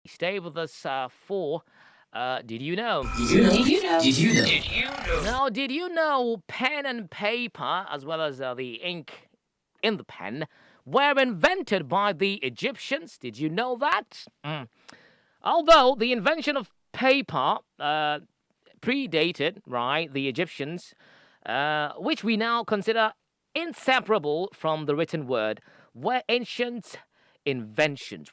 Stay with us for Did You Know? Did you know? Did you know? Did you know? Did you know? Now, did you know pen and paper, as well as the ink in the pen, were invented by the Egyptians? Did you know that? Although the invention of paper predated, right, the Egyptians, which we now consider inseparable from the written word, were ancient Egyptian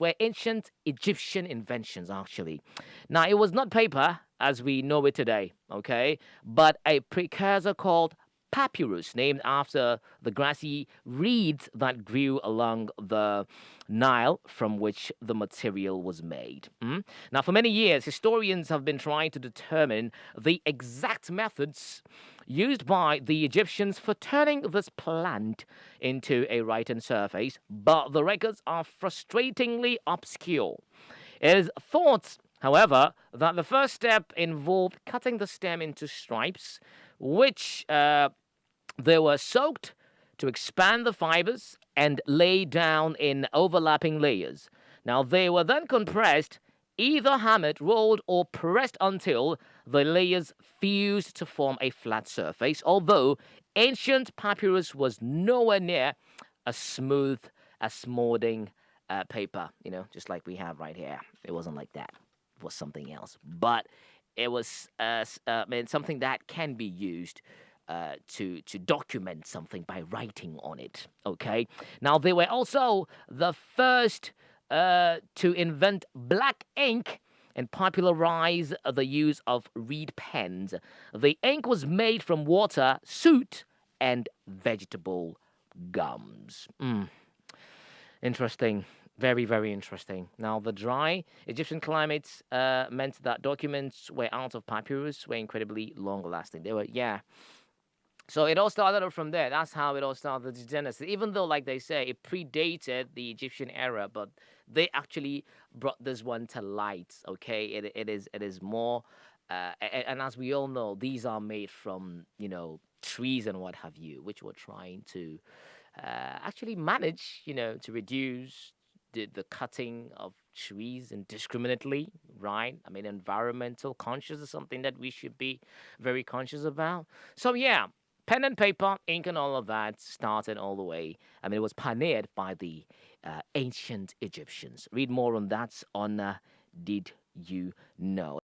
inventions, actually. Now, it was not paper as we know it today, okay, but a precursor called papyrus, named after the grassy reeds that grew along the Nile from which the material was made. Now, for many years, historians have been trying to determine the exact methods used by the Egyptians for turning this plant into a written surface, but the records are frustratingly obscure. It is thought, however, that the first step involved cutting the stem into stripes, which they were soaked to expand the fibers and laid down in overlapping layers. Now, they were then compressed, either hammered, rolled, or pressed until the layers fused to form a flat surface, although ancient papyrus was nowhere near as smooth as modern paper, just like we have right here. It wasn't like that. It was something else. But it was something that can be used to document something by writing on it. Okay. Now, they were also the first to invent black ink and popularize the use of reed pens. The ink was made from water, soot, and vegetable gums. Interesting. Very, very interesting. Now, the dry Egyptian climates meant that documents were out of papyrus were incredibly long lasting. They were, yeah. So it all started from there. That's how it all started, the Genesis. Even though, like they say, it predated the Egyptian era, but they actually brought this one to light. Okay, it is more, and as we all know, these are made from trees and what have you, which we're trying to actually manage, to reduce the cutting of trees indiscriminately, right? I mean, environmental conscious is something that we should be very conscious about. So yeah, pen and paper, ink, and all of that started all the way. I mean, it was pioneered by the ancient Egyptians. Read more on that on Did You Know?